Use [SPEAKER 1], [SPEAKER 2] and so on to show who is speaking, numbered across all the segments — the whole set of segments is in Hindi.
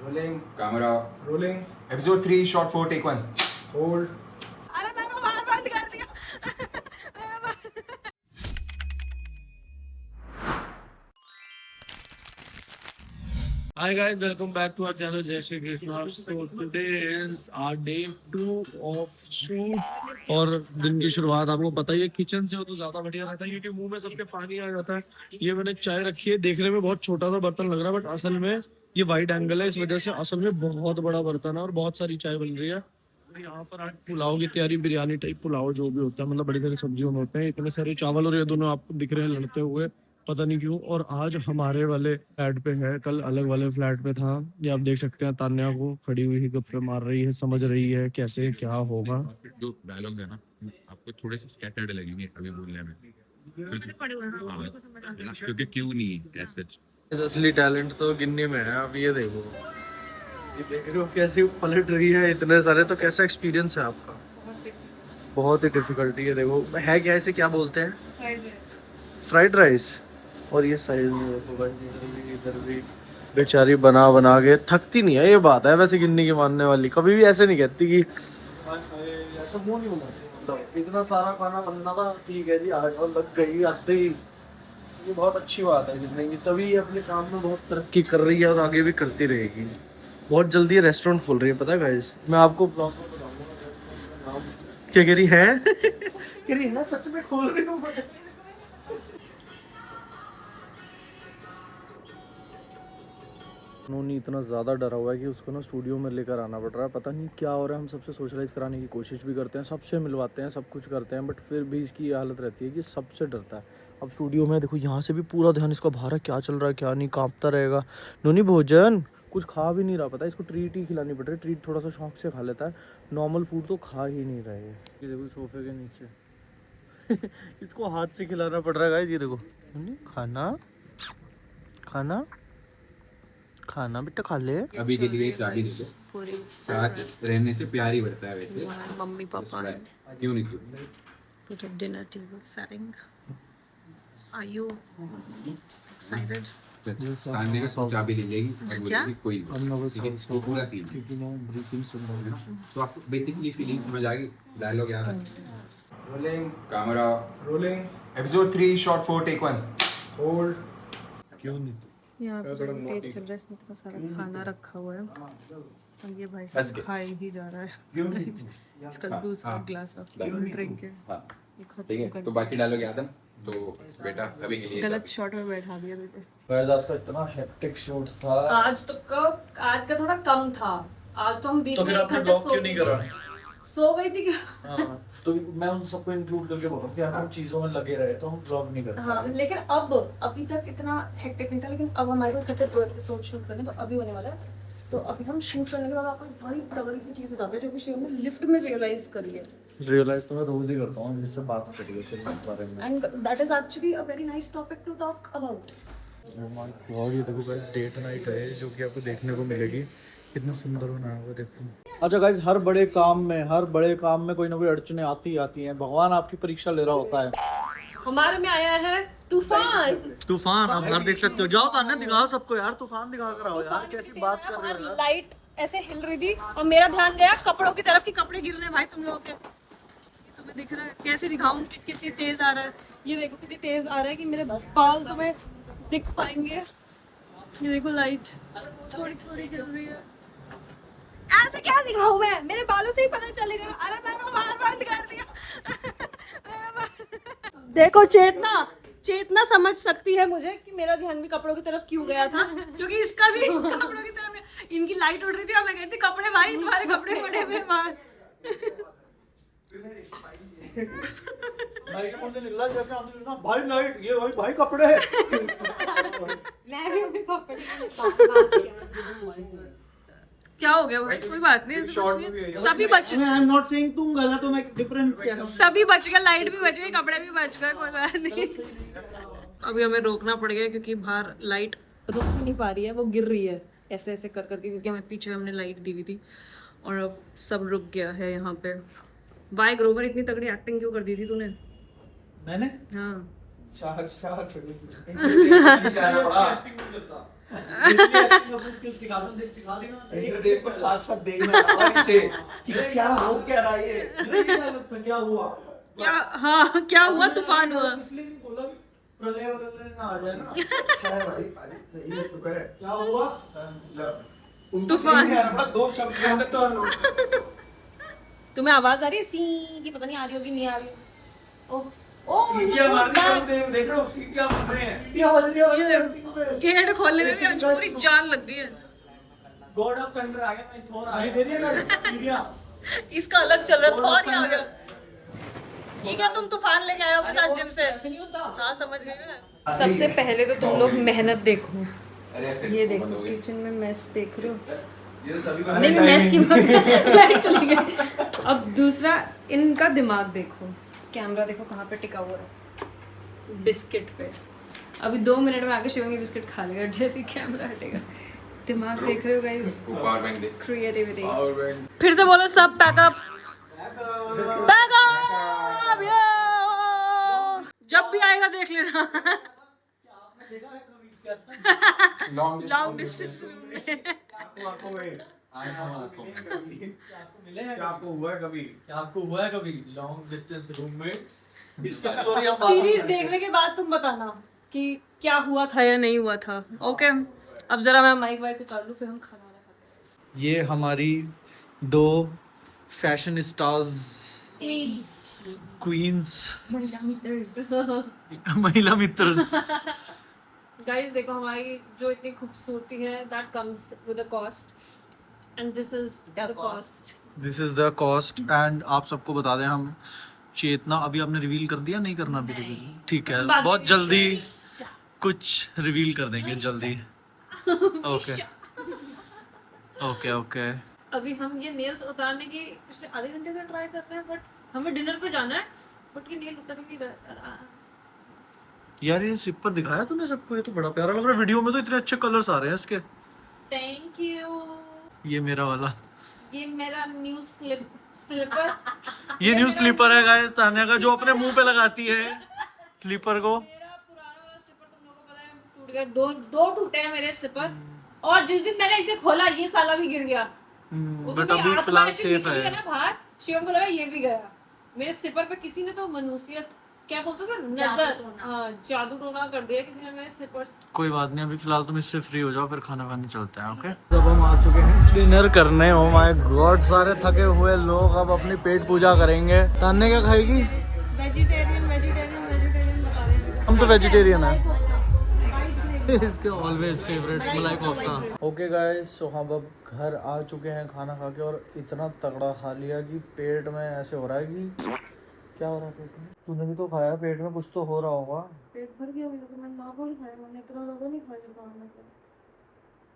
[SPEAKER 1] Rolling. Camera.
[SPEAKER 2] Rolling.
[SPEAKER 1] Episode 3, shot 4, take 1.
[SPEAKER 2] Hold.
[SPEAKER 3] अरे मैंने बार बंद कर दिया।
[SPEAKER 4] Hi guys, welcome back to our channel जय Shri Krishna. So today is our day 2 of shoot और दिन की शुरुआत आपको पता ही है किचन से हो तो ज्यादा बढ़िया रहता है क्योंकि मुंह में सबके पानी आ जाता है। ये मैंने चाय रखी है, देखने में बहुत छोटा सा बर्तन लग रहा है बट असल में ये वाइड एंगल है, इस वजह से असल में बहुत बड़ा बर्तन है और बहुत सारी चाय बन रही है। यहाँ पर आज पुलाव की तैयारी, बिरयानी टाइप पुलाव जो भी होता है, मतलब बड़ी सारी सब्जियों में होते हैं। इतने सारे चावल और ये दोनों आपको दिख रहे हैं लड़ते हुए, पता नहीं क्यों। और आज हमारे वाले फ्लैट पे है, कल अलग वाले फ्लैट पे था। ये आप देख सकते हैं तान्या को खड़ी हुई ही गप्पे मार रही है, समझ रही है कैसे क्या होगा।
[SPEAKER 5] जो डायलॉग है ना आपको थोड़े से स्कैटर्ड लगेंगे अभी बोलने में, क्योंकि क्यों नहीं ऐसे।
[SPEAKER 4] असली टैलेंट तो गिन्नी में है। अब ये देखो, ये देख रहे हो कैसी पलट रही है, इतने सारे। तो कैसा एक्सपीरियंस है आपका? बहुत ही डिफिकल्टी है। देखो है क्या, इसे क्या बोलते हैं? Fried rice. और ये साइड में देखो भाई, इधर भी बेचारी बना बना के थकती नहीं है। ये बात है वैसे गिन्नी की मानने वाली, कभी भी ऐसे नहीं कहती कि ऐसा मुंह नहीं बनाती। मतलब इतना सारा खाना बनना था, ठीक है जी, आज और लग गई आते ही। ये बहुत अच्छी बात है गिन्नी की, तभी ये अपने काम में बहुत तरक्की कर रही है और आगे भी करती रहेगी। बहुत जल्दी रेस्टोरेंट खोल रही है, पता है गाइस। मैं आपको ब्लॉग में बताऊंगा। क्या कह रही है? कह रही है सच में खोल रही हूँ। उन्होंने इतना ज़्यादा डरा हुआ है कि उसको ना स्टूडियो में लेकर आना पड़ रहा है। पता नहीं क्या हो रहा है। हम सबसे सोशलाइज कराने की कोशिश भी करते हैं, सबसे मिलवाते हैं, सब कुछ करते हैं, बट फिर भी इसकी ये हालत रहती है कि सबसे डरता है। अब स्टूडियो में देखो, यहाँ से भी पूरा ध्यान इसका बाहर है, क्या चल रहा है क्या नहीं, कांपता रहेगा। नोनी भोजन कुछ खा भी नहीं रहा, पता है। इसको ट्रीट ही खिलानी पड़ रही है। ट्रीट थोड़ा सा शौक से खा लेता है, नॉर्मल फूड तो खा ही नहीं रहे। ये देखो सोफे के नीचे इसको हाथ से खिलाना पड़ रहा है गाइस। ये देखो, खाना खाना खाना बेटा खा ले।
[SPEAKER 1] अभी के लिए 40
[SPEAKER 3] पूरी
[SPEAKER 1] साथ रहने से प्यार ही बढ़ता है वैसे।
[SPEAKER 3] मम्मी पापा
[SPEAKER 1] क्यों नहीं?
[SPEAKER 3] पूरे dinner table setting. Are you excited?
[SPEAKER 1] खाने का चाबी ले जाएगी और बोलेगी कोई नहीं, ठीक है? तो पूरा सीन तो आपको बेसिकली फीलिंग समझ आ गई, डायलॉग याद है। Rolling camera.
[SPEAKER 2] Rolling.
[SPEAKER 1] Episode 3, shot 4, take 1।
[SPEAKER 2] Hold.
[SPEAKER 4] क्यों नहीं?
[SPEAKER 3] यहाँ पे डेट चल रहा है, इसमें इतना सारा खाना रखा हुआ है और ये भाई साहब खा ही जा रहा है। इसका दूसरा ग्लास ऑफ ड्रिंक है।
[SPEAKER 1] हाँ ठीक है, तो बाकी डायलॉग याद है तो बेटा अभी के लिए
[SPEAKER 3] गलत शॉट में बैठा दिया बेटे।
[SPEAKER 4] गाइस आज का इतना हेक्टिक शूट था।
[SPEAKER 3] आज का थोड़ा कम था। आज तो हम बीच
[SPEAKER 4] तो
[SPEAKER 3] में
[SPEAKER 4] फिर
[SPEAKER 3] एक
[SPEAKER 4] आपने
[SPEAKER 3] घंटे
[SPEAKER 4] ब्लॉग क्यों नहीं करा?
[SPEAKER 3] सो गई थी क्या?
[SPEAKER 4] हाँ, तो मैं उन सबको इंक्लूड करके बोल रहा हूँ कि हम चीजों में लगे रहे तो हम ब्लॉग नहीं कर
[SPEAKER 3] हाँ,
[SPEAKER 4] पाए।
[SPEAKER 3] लेकिन अभी तक इतना हेक्टिक नहीं था, लेकिन अब हमारे को इकट्ठे 2 एपिसोड शूट करने तो अभी होने वाला है। तो अभी हम शूट करने के बाद आपको बड़ी तगड़ी सी चीज़ बताते हैं जो कि शिव ने लिफ्ट में रियलाइज करी है।
[SPEAKER 4] रियलाइज तो मैं रोज ही करता हूँ, जिससे बात करी है फिल्म के बारे में।
[SPEAKER 3] And that is actually a very nice topic to talk about.
[SPEAKER 4] Oh my god, ये देखो गाइस, डेट नाइट है जो कि आपको देखने को मिलेगी। कितना सुंदर बनाया हुआ, देखो। अच्छा गाइस, हर बड़े काम में कोई ना कोई अड़चने आती हैं। भगवान आपकी परीक्षा ले रहा होता है।
[SPEAKER 3] हमारे में आया है तूफान।
[SPEAKER 4] आप घर देख सकते हो। जाओ तान्या, दिखाओ सबको यार, तूफान दिखा कर आओ यार। कैसी बात कर रहे हो यार।
[SPEAKER 3] लाइट ऐसे हिल रही थी और मेरा ध्यान गया कपड़ों की तरफ कि कपड़े गिर रहे हैं भाई तुम लोगों के। तुम्हें दिख रहा है? कैसे दिखाऊं कितनी तेज आ रहा है। ये देखो कितनी तेज आ रहा है कि मेरे बाल तुम्हें दिख पाएंगे। ये देखो लाइट थोड़ी थोड़ी जल रही है। ऐसे क्या दिखाऊं मैं? मेरे बालों से ही पता चलेगा। अरे मैंने बाहर बंद कर दिया। देखो चेतना समझ सकती है मुझे कि मेरा ध्यान भी कपड़ों की तरफ क्यों गया था, क्योंकि इसका भी कपड़ों की तरफ गया। इनकी लाइट उड़ रही थी और मैं कहती कपड़े भाई तुम्हारे कपड़े पड़े हुए बाहर।
[SPEAKER 4] भाई का मुझे निकला जैसे हम निकला, भाई लाइट, ये भाई कपड़े हैं।
[SPEAKER 3] मैं भी कपड़े क्या हो गया भाई? कोई बात नहीं, ऐसे कुछ नहीं। सभी बच
[SPEAKER 4] आई एम नॉट सेइंग तुम गलत हो, मैं डिफरेंस क्या है।
[SPEAKER 3] सभी बच गए, लाइट भी बच गई, कपड़े भी बच गए, कोई बात नहीं। अभी हमें रोकना पड़ गया क्योंकि बाहर लाइट रुक नहीं पा रही है, वो गिर रही है ऐसे ऐसे कर करके, क्योंकि हमें पीछे हमने लाइट दी हुई थी और अब सब रुक गया है यहाँ पे। बाय ग्रोवर, इतनी तगड़ी एक्टिंग क्यों कर दी थी तूने?
[SPEAKER 4] मैंने
[SPEAKER 3] हाँ
[SPEAKER 4] शाहर
[SPEAKER 2] इधर देखो साथ देखना और नीचे कि क्या हो क्या रहा है ये क्या हुआ
[SPEAKER 3] क्या हाँ क्या हुआ तूफान हुआ
[SPEAKER 2] इसलिए नहीं बोला कि प्रलय वलय ना आ जाए ना अच्छा है भाई सही है शुक्र है क्या हुआ
[SPEAKER 3] तूफान।
[SPEAKER 2] दो शब्द कहने तो
[SPEAKER 3] तुम्हें आवाज आ रही है सी की? पता नहीं आ रही होगी, नहीं आ रही। ओ ओ
[SPEAKER 2] सीटियां मारने का देख रहे हो सीटियां मार रहे हैं
[SPEAKER 3] गेट खोलने में भी पूरी जान लग गई है।
[SPEAKER 2] गॉड ऑफ थंडर आ गया मैं थोड़ा नहीं दे रही है ना सीटियां
[SPEAKER 3] इसका अलग चल रहा था और ही आ गया। ठीक है, तुम तूफान लेके आए हो अपने साथ जिम से।
[SPEAKER 2] ऐसे नहीं होता
[SPEAKER 3] हाँ समझ गई मैं। सबसे पहले तो तुम लोग मेहनत देखो, ये देखो किचन में मेस देख रहे हो। नहीं मैं मेस की बात लाइट चली गई। अब दूसरा इनका दिमाग देखो, कैमरा देखो कहाँ पे टिका हुआ है, बिस्किट पे। अभी 2 मिनट में आके शिवंगी बिस्किट खा लेगा जैसे कैमरा हटेगा। दिमाग देख रहे हो गाइस,
[SPEAKER 1] पावर बैंक दे।
[SPEAKER 3] क्रिएटिविटी। फिर से बोलो सब पैकअप पैकअप। जब भी आएगा देख लेना। लॉन्ग डिस्टेंस रूम में
[SPEAKER 2] आपको हुआ है कभी लॉन्ग डिस्टेंस रूममेट्स इसकी स्टोरी हम बाद में
[SPEAKER 3] सीरीज देखने के बाद तुम बताना कि क्या हुआ था या नहीं हुआ था। ओके, अब जरा मैं माइक वाइक उतार लूं फिर हम खाना खाते
[SPEAKER 4] ये हमारी 2 फैशन स्टार्स
[SPEAKER 3] हैं।
[SPEAKER 4] क्वींस
[SPEAKER 3] महिला
[SPEAKER 4] मित्रस।
[SPEAKER 3] गाइस देखो हमारी जो इतनी खूबसूरती है that comes with a cost and this is the cost.
[SPEAKER 4] This is the cost and आप सबको बता दें हम चेतना अभी आपने रिवील कर दिया, नहीं करना अभी रिवील? ठीक है, बहुत जल्दी कुछ रिवील कर देंगे जल्दी। Okay okay okay.
[SPEAKER 3] अभी हम ये नेल्स उतारने की पिछले आधे घंटे से ट्राई कर रहे हैं बट हमें डिनर पे जाना है बट ये नेल उतर नहीं रहा।
[SPEAKER 4] यार ये सिपर दिखाया तूने सबको, ये तो बड़ा प्यारा लग रहा है। वीडियो में तो इतने अच्छे कलर्स आ रहे हैं इसके।
[SPEAKER 3] Thank you.
[SPEAKER 4] ये मेरा वाला,
[SPEAKER 3] ये मेरा न्यू स्लीपर।
[SPEAKER 4] ये न्यू स्लीपर है गाइस तान्या का, जो अपने मुंह पे लगाती है स्लीपर को।
[SPEAKER 3] मेरा पुराना वाला स्लीपर तुम लोगों को पता है टूट गया। दो टूटे हैं मेरे स्लीपर और जिस दिन मैंने इसे खोला ये साला भी गिर गया।
[SPEAKER 4] बट अभी फिलहाल सेफ है।
[SPEAKER 3] ना बाहर शिवम को लगा ये भी गया। मेरे स्लीपर पे किसी ने तो मनुष्यत क्या बोलते हैं नजर, हाँ जादू टोना कर दिया किसी ने मेरे स्लीपर्स।
[SPEAKER 4] कोई बात नहीं, अभी फिलहाल तुम इससे फ्री हो जाओ फिर खाना खाने चलते हैं। ओके, जब हम आ चुके हैं डिनर करने। ओ माय गॉड, सारे थके हुए लोग अब अपनी पेट पूजा करेंगे। तान्या क्या खाएगी?
[SPEAKER 3] वेजिटेरियन बता रहे हैं।
[SPEAKER 4] हम तो वेजिटेरियन है। इसके ऑलवेज फेवरेट मलाई कोफ्ता। ओके गाइस, सो हम अब घर आ चुके हैं खाना खा के और इतना तगड़ा खा लिया कि पेट में ऐसे हो रहा है कि क्या हो रहा है पेट में? तूने भी तो खाया, पेट में कुछ तो हो रहा होगा।
[SPEAKER 3] पेट भर गया मुझे तो, मैं नॉर्मल खाया, मैंने इतना ज़्यादा नहीं खाया जितना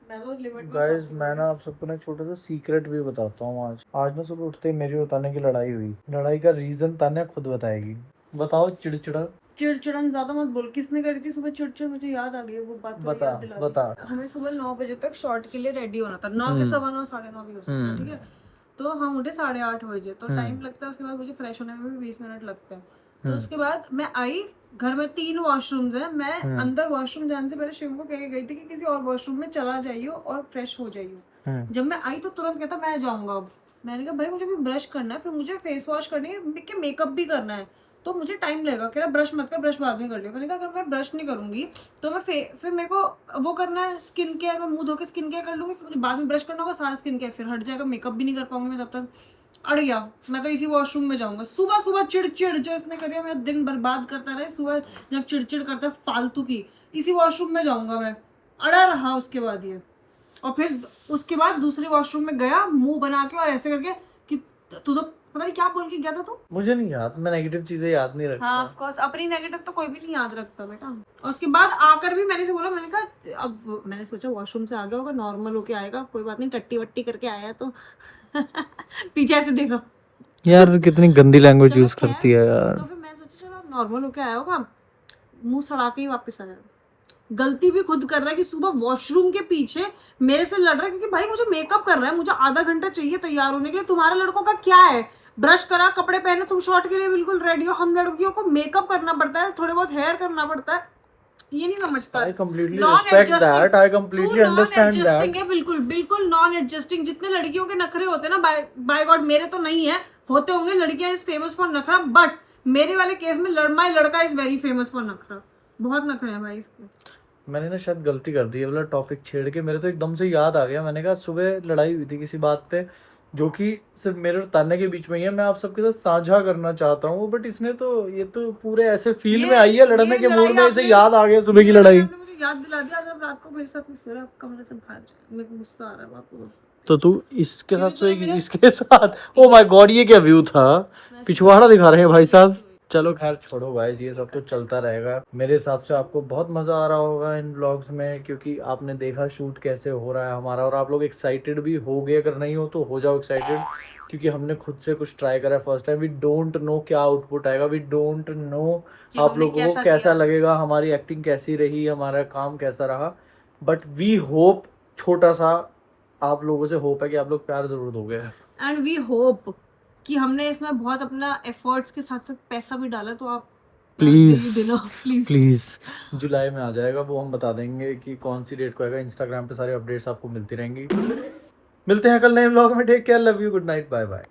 [SPEAKER 3] मैं तो लिमिट में।
[SPEAKER 4] गाइस मैं ना आप सबको ना छोटा सा सीक्रेट भी बताता हूँ। आज ना सुबह उठते ही मेरी और तान्या की लड़ाई हुई। लड़ाई का रीजन तान्या खुद बताएगी। बताओ।
[SPEAKER 3] चिड़चिड़न ज्यादा मत बोल। किसने करी थी सुबह चिड़चिड़? मुझे याद आ गई वो बात।
[SPEAKER 4] बता।
[SPEAKER 3] हमें सुबह 9 बजे तक शॉर्ट के लिए रेडी होना था। 9 के 9:15 9:30 भी हो सकता है, ठीक है। तो हम उठे 8:30 बजे, तो टाइम लगता है। उसके बाद मुझे फ्रेश होने में भी 20 मिनट लगते हैं। तो उसके बाद मैं आई, घर में 3 वॉशरूम्स हैं। मैं अंदर वॉशरूम जाने से पहले शिव को कह के गई थी कि किसी और वॉशरूम में चला जाइए और फ्रेश हो जाइए। जब मैं आई तो तुरंत कहता मैं जाऊंगा अब। मैंने कहा भाई मुझे भी ब्रश करना है, फिर मुझे फेस वॉश करनी है, मेकअप भी करना है, तो मुझे टाइम लगेगा। कह रहा ब्रश मत कर, ब्रश बाद में कर लियो। मैंने कहा अगर मैं ब्रश नहीं करूंगी तो मैं फिर मेरे को वो करना है स्किन केयर। मैं मुंह धो के स्किन केयर कर लूंगी, फिर मुझे बाद में ब्रश करना होगा, सारा स्किन केयर फिर हट जाएगा, मेकअप भी नहीं कर पाऊंगी मैं तब तक। अड़ गया, मैं तो इसी वॉशरूम में जाऊंगा। सुबह चिड़चिड़ जो इसने करी है, मेरा दिन बर्बाद करता रहे। सुबह जब चिड़चिड़ करता है फालतू की, इसी वॉशरूम में जाऊंगा मैं। अड़ा रहा उसके बाद ये, और फिर उसके बाद दूसरे वॉशरूम में गया मुंह बना के और ऐसे करके कि तू तो पता नहीं क्या बोल के गया था तू।
[SPEAKER 4] मुझे नहीं याद, मैं नेगेटिव चीजें याद नहीं रखता।
[SPEAKER 3] हाँ ऑफ कोर्स, अपनी नेगेटिव तो कोई भी नहीं याद रखता बेटा। और उसके बाद आकर भी मैंने से बोला, मैंने कहा अब मैंने सोचा वॉशरूम से आ गया होगा, नॉर्मल होके आएगा, कोई बात नहीं, टट्टी वट्टी करके आया तो पीछे ऐसे देखो
[SPEAKER 4] यार कितनी गंदी लैंग्वेज यूज करती है यार।
[SPEAKER 3] तो फिर मैं सोचा चलो नॉर्मल होके आया होगा, मुंह सड़ा के ही वापस आया। गलती भी खुद कर रहा है कि सुबह वॉशरूम के पीछे मेरे से लड़ रहा है, क्योंकि भाई मुझे मेकअप करना है, मुझे आधा घंटा चाहिए तैयार होने के लिए। तुम्हारे लड़कों का क्या है, ब्रश करा, कपड़े पहने, तुम शॉट के लिए बिल्कुल रेडी हो। हम लड़कियों को मेकअप करना पड़ता है, थोड़े बहुत हेयर करना पड़ता है, ये नहीं समझता।
[SPEAKER 4] I completely respect that. I completely understand
[SPEAKER 3] adjusting
[SPEAKER 4] that.
[SPEAKER 3] है, बिल्कुल बिल्कुल नॉन एडजस्टिंग। जितने लड़कियों के नखरे होते हैं ना, बाय गॉड मेरे तो नहीं है, होते होंगे, लड़कियां इज फेमस फॉर नखरा, बट मेरे वाले केस में लड़का इज वेरी फेमस फॉर नखरा। बहुत नखरे हैं भाई इसके।
[SPEAKER 4] मैंने ना शायद गलती कर दी है वाला टॉपिक छेड़ के, मेरे तो एकदम से याद आ गया। मैंने कहा सुबह लड़ाई हुई थी किसी बात पे जो कि सिर्फ मेरे और तान्या के बीच में ही है, मैं आप सबके साथ साझा करना चाहता हूँ, बट इसने तो ये तो पूरे ऐसे फील में आई है लड़ने के मूड में, इसे याद आ गया सुबह की लड़ाई।
[SPEAKER 3] आपने मुझे याद दिला दिया, जब रात को मेरे साथ नहीं सो रहा, आप कमरे से बाहर जाओ, मेरे को गुस्सा आ रहा है आपको।
[SPEAKER 4] तो तू इसके साथ सोएगी, इसके साथ? ओ माय गॉड, ये क्या व्यू था, पिछवाड़ा दिखा रहे हैं भाई साहब। चलो खैर छोड़ो गाइस, ये सब तो चलता रहेगा। मेरे हिसाब से आपको बहुत मज़ा आ रहा होगा इन व्लॉग्स में, क्योंकि आपने देखा शूट कैसे हो रहा है हमारा, और आप लोग एक्साइटेड भी हो गए। अगर नहीं हो तो हो जाओ एक्साइटेड, क्योंकि हमने खुद से कुछ ट्राई करा है first time. We don't know क्या आउटपुट आएगा, वी डोंट नो आप लोगों को कैसा लगेगा, हमारी एक्टिंग कैसी रही, हमारा काम कैसा रहा, बट वी होप, छोटा सा आप लोगों से होप है कि आप लोग प्यार जरूर दोगे।
[SPEAKER 3] एंड वी होप कि हमने इसमें बहुत अपना एफर्ट्स के साथ साथ पैसा भी डाला, तो आप प्लीज
[SPEAKER 4] जुलाई में आ जाएगा वो, हम बता देंगे कि कौन सी डेट को आएगा। इंस्टाग्राम पे सारी अपडेट्स आपको मिलती रहेंगी। मिलते हैं कल नए व्लॉग में। Take care, love you, good night, bye bye.